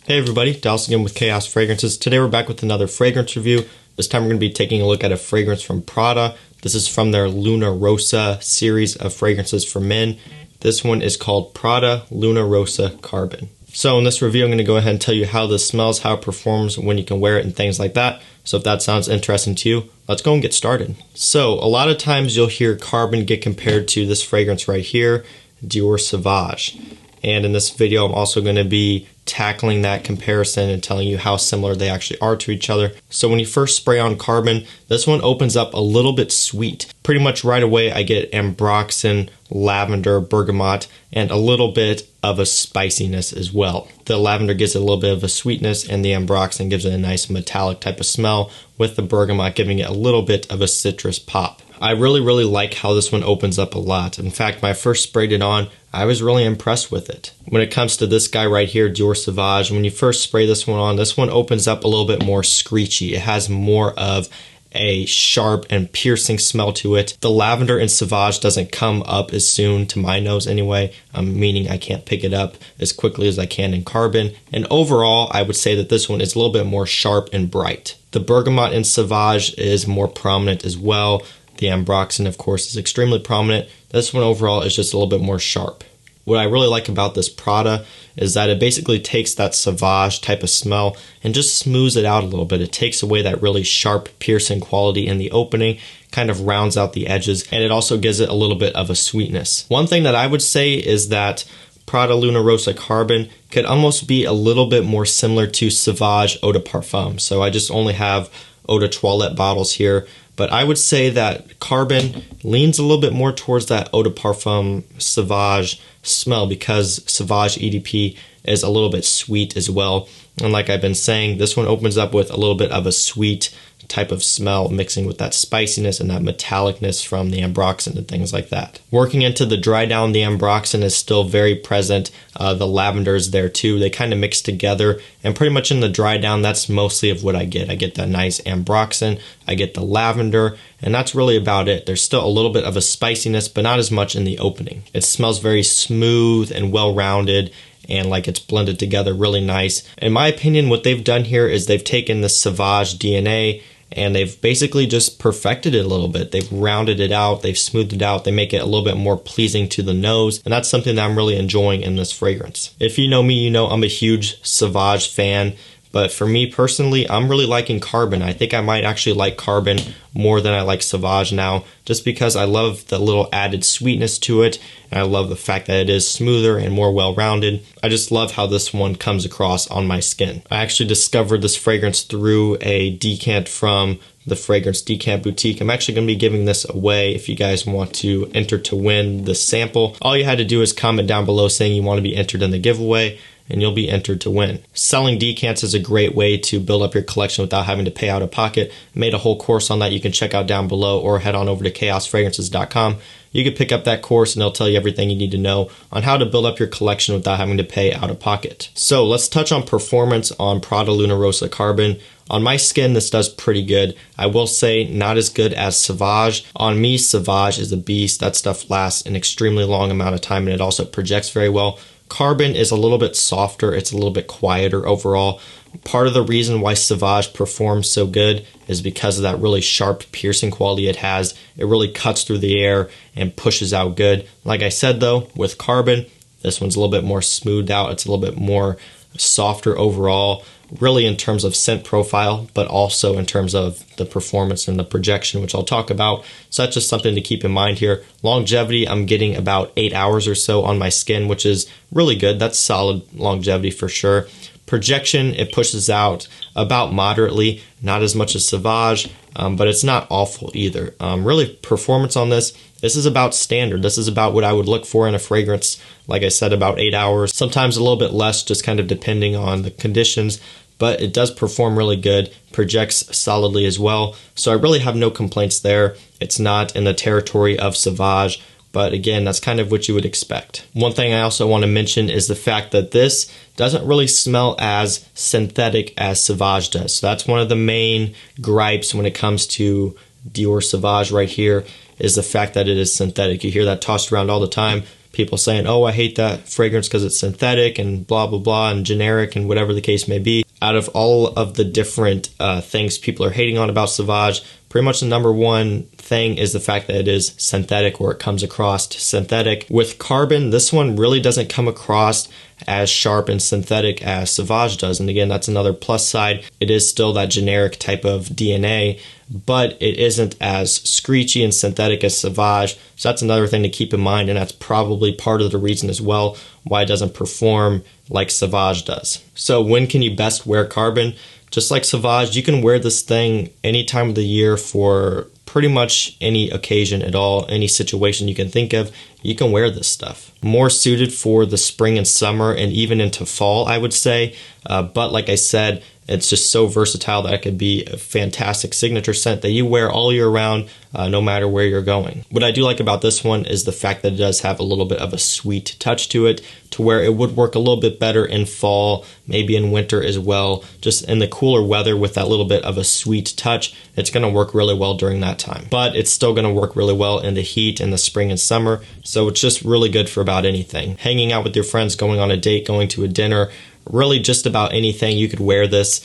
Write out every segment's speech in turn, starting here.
Hey everybody, Dallas again with Chaos Fragrances. Today we're back with another fragrance review. This time we're going to be taking a look at a fragrance from Prada. This is from their Luna Rossa series of fragrances for men. This one is called Prada Luna Rossa Carbon. So in this review I'm going to go ahead and tell you how this smells, how it performs, when you can wear it, and things like that. So if that sounds interesting to you, let's go and get started. So a lot of times you'll hear Carbon get compared to this fragrance right here, Dior Sauvage. And in this video I'm also going to be tackling that comparison and telling you how similar they actually are to each other. So when you first spray on Carbon, this one opens up a little bit sweet. Pretty much right away I get ambroxan, lavender, bergamot, and a little bit of a spiciness as well. The lavender gives it a little bit of a sweetness, and the ambroxan gives it a nice metallic type of smell, with the bergamot giving it a little bit of a citrus pop. I really like how this one opens up a lot. In fact, when I first sprayed it on, I was really impressed with it. When it comes to this guy right here, Dior Sauvage, when you first spray this one on, this one opens up a little bit more screechy. It has more of a sharp and piercing smell to it. The lavender in Sauvage doesn't come up as soon, to my nose anyway, meaning I can't pick it up as quickly as I can in Carbon. And overall, I would say that this one is a little bit more sharp and bright. The bergamot in Sauvage is more prominent as well. The ambroxan, of course, is extremely prominent. This one overall is just a little bit more sharp. What I really like about this Prada is that it basically takes that Sauvage type of smell and just smooths it out a little bit. It takes away that really sharp, piercing quality in the opening, kind of rounds out the edges, and it also gives it a little bit of a sweetness. One thing that I would say is that Prada Luna Rossa Carbon could almost be a little bit more similar to Sauvage Eau de Parfum. So I just only have Eau de Toilette bottles here. But I would say that Carbon leans a little bit more towards that Eau de Parfum Sauvage smell, because Sauvage EDP is a little bit sweet as well. And like I've been saying, this one opens up with a little bit of a sweet type of smell mixing with that spiciness and that metallicness from the ambroxan and things like that. Working into the dry down, the ambroxan is still very present. The lavender is there too. They kind of mix together, and pretty much in the dry down, that's mostly of what I get. I get that nice ambroxan, I get the lavender, and that's really about it. There's still a little bit of a spiciness, but not as much in the opening. It smells very smooth and well-rounded, and like it's blended together really nice. In my opinion, what they've done here is they've taken the Sauvage DNA and they've basically just perfected it a little bit. They've rounded it out, they've smoothed it out, they make it a little bit more pleasing to the nose, and that's something that I'm really enjoying in this fragrance. If you know me, you know I'm a huge Sauvage fan, but for me personally, I'm really liking Carbon. I think I might actually like Carbon more than I like Sauvage now, just because I love the little added sweetness to it, and I love the fact that it is smoother and more well-rounded. I just love how this one comes across on my skin. I actually discovered this fragrance through a decant from the Fragrance Decant Boutique. I'm actually going to be giving this away if you guys want to enter to win the sample. All you had to do is comment down below saying you want to be entered in the giveaway, and you'll be entered to win. Selling decants is a great way to build up your collection without having to pay out of pocket. I made a whole course on that you can check out down below, or head on over to chaosfragrances.com. You can pick up that course and it'll tell you everything you need to know on how to build up your collection without having to pay out of pocket. So let's touch on performance on Prada Luna Rossa Carbon. On my skin, this does pretty good. I will say not as good as Sauvage. On me, Sauvage is a beast. That stuff lasts an extremely long amount of time, and it also projects very well. Carbon is a little bit softer, it's a little bit quieter overall. Part of the reason why Sauvage performs so good is because of that really sharp, piercing quality it has. It really cuts through the air and pushes out good. Like I said though, with Carbon, this one's a little bit more smoothed out. It's a little bit more softer overall, really in terms of scent profile, but also in terms of the performance and the projection, which I'll talk about. So that's just something to keep in mind here. Longevity, I'm getting about 8 hours or so on my skin, which is really good. That's solid longevity for sure. Projection, it pushes out about moderately, not as much as Sauvage, but it's not awful either. Really, performance on this is about standard. This is about what I would look for in a fragrance. Like I said, about 8 hours, sometimes a little bit less, just kind of depending on the conditions, but it does perform really good, projects solidly as well. So I really have no complaints there. It's not in the territory of Sauvage, but again, that's kind of what you would expect. One thing I also want to mention is the fact that this doesn't really smell as synthetic as Sauvage does. So that's one of the main gripes when it comes to Dior Sauvage right here, is the fact that it is synthetic. You hear that tossed around all the time, people saying, oh, I hate that fragrance because it's synthetic and blah, blah, blah, and generic and whatever the case may be. Out of all of the different things people are hating on about Sauvage, pretty much the number one thing is the fact that it is synthetic, or it comes across synthetic. With Carbon, this one really doesn't come across as sharp and synthetic as Sauvage does. And again, that's another plus side. It is still that generic type of DNA, but it isn't as screechy and synthetic as Sauvage. So that's another thing to keep in mind, and that's probably part of the reason as well why it doesn't perform like Sauvage does. So when can you best wear Carbon? Just like Sauvage, you can wear this thing any time of the year for pretty much any occasion at all, any situation you can think of, you can wear this stuff. More suited for the spring and summer and even into fall, I would say. But like I said, it's just so versatile that it could be a fantastic signature scent that you wear all year round, no matter where you're going. What I do like about this one is the fact that it does have a little bit of a sweet touch to it, to where it would work a little bit better in fall, maybe in winter as well. Just in the cooler weather with that little bit of a sweet touch, it's going to work really well during that time. But it's still going to work really well in the heat in the spring and summer. So it's just really good for about anything. Hanging out with your friends, going on a date, going to a dinner, really just about anything you could wear this.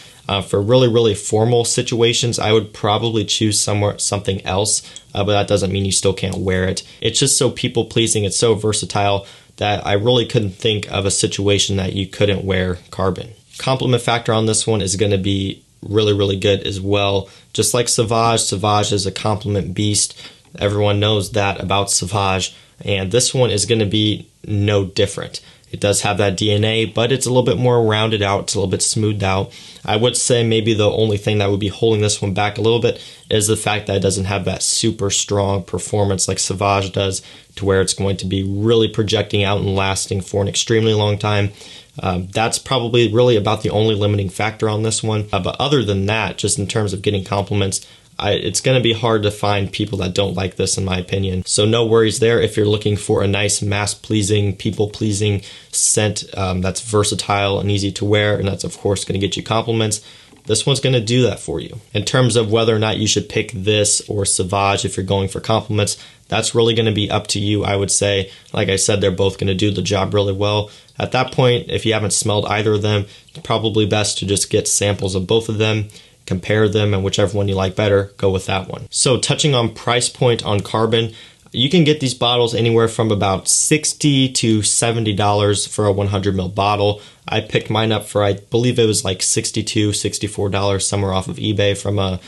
For really, really formal situations, I would probably choose something else, but that doesn't mean you still can't wear it. It's just so people-pleasing, it's so versatile that I really couldn't think of a situation that you couldn't wear Carbon. Compliment factor on this one is going to be really, really good as well. Just like Sauvage, Sauvage is a compliment beast. Everyone knows that about Sauvage, and this one is going to be no different. It does have that DNA, but it's a little bit more rounded out. It's a little bit smoothed out. I would say maybe the only thing that would be holding this one back a little bit is the fact that it doesn't have that super strong performance like Sauvage does, to where it's going to be really projecting out and lasting for an extremely long time. That's probably really about the only limiting factor on this one. But other than that, just in terms of getting compliments, it's going to be hard to find people that don't like this, in my opinion. So no worries there if you're looking for a nice mass-pleasing, people-pleasing scent that's versatile and easy to wear, and that's, of course, going to get you compliments. This one's going to do that for you. In terms of whether or not you should pick this or Sauvage if you're going for compliments, that's really going to be up to you, I would say. Like I said, they're both going to do the job really well. At that point, if you haven't smelled either of them, it's probably best to just get samples of both of them, compare them, and whichever one you like better, go with that one. So touching on price point on Carbon, you can get these bottles anywhere from about $60 to $70 for a 100 ml bottle. I picked mine up for, I believe it was like $62, $64 somewhere off of eBay from a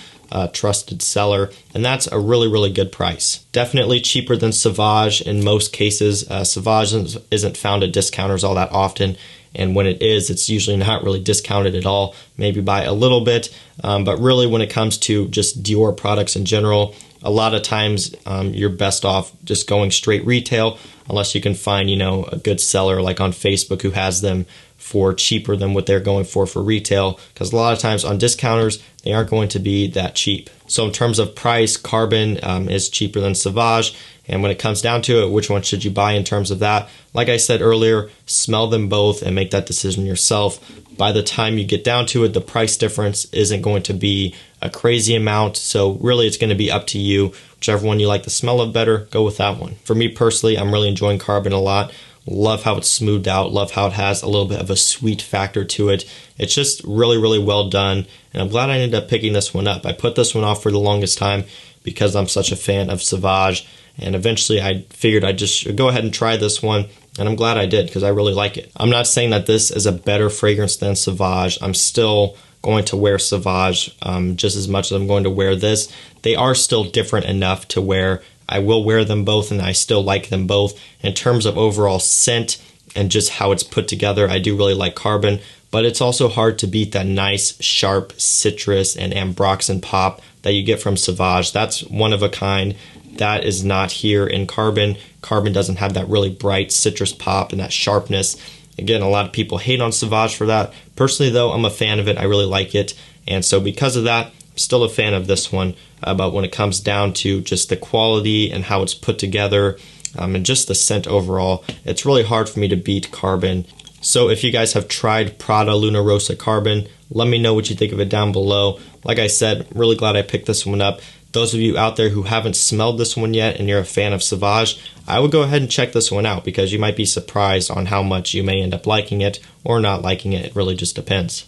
trusted seller, and that's a really, really good price. Definitely cheaper than Sauvage in most cases. Sauvage isn't found at discounters all that often, and when it is, it's usually not really discounted at all, maybe by a little bit. But really, when it comes to just Dior products in general, a lot of times you're best off just going straight retail, unless you can find, a good seller like on Facebook who has them for cheaper than what they're going for retail, because a lot of times on discounters, they aren't going to be that cheap. So in terms of price, Carbon is cheaper than Sauvage. And when it comes down to it, which one should you buy in terms of that? Like I said earlier, smell them both and make that decision yourself. By the time you get down to it, the price difference isn't going to be a crazy amount. So really, it's going to be up to you. Whichever one you like the smell of better, go with that one. For me personally, I'm really enjoying Carbon a lot. Love how it's smoothed out. Love how it has a little bit of a sweet factor to it. It's just really, really well done. And I'm glad I ended up picking this one up. I put this one off for the longest time because I'm such a fan of Sauvage. And eventually I figured I'd just go ahead and try this one. And I'm glad I did, because I really like it. I'm not saying that this is a better fragrance than Sauvage. I'm still going to wear Sauvage just as much as I'm going to wear this. They are still different enough to where I will wear them both, and I still like them both. In terms of overall scent and just how it's put together, I do really like Carbon, but it's also hard to beat that nice, sharp citrus and ambroxan pop that you get from Sauvage. That's one of a kind. That is not here in Carbon. Carbon doesn't have that really bright citrus pop and that sharpness. Again, a lot of people hate on Sauvage for that. Personally, though, I'm a fan of it. I really like it. And so because of that, I'm still a fan of this one. But when it comes down to just the quality and how it's put together and just the scent overall, it's really hard for me to beat Carbon. So if you guys have tried Prada Luna Rossa Carbon, let me know what you think of it down below. Like I said, really glad I picked this one up. Those of you out there who haven't smelled this one yet and you're a fan of Sauvage, I would go ahead and check this one out because you might be surprised on how much you may end up liking it or not liking it. It really just depends.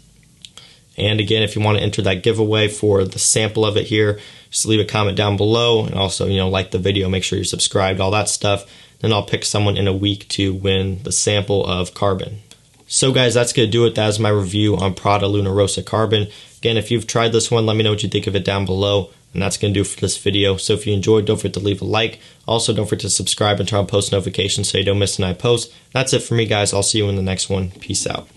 And again, if you want to enter that giveaway for the sample of it here, just leave a comment down below, and also, like the video, make sure you're subscribed, all that stuff. Then I'll pick someone in a week to win the sample of Carbon. So guys, that's going to do it. That is my review on Prada Luna Rossa Carbon. Again, if you've tried this one, let me know what you think of it down below. And that's going to do it for this video. So if you enjoyed, don't forget to leave a like. Also, don't forget to subscribe and turn on post notifications so you don't miss when I post. That's it for me, guys. I'll see you in the next one. Peace out.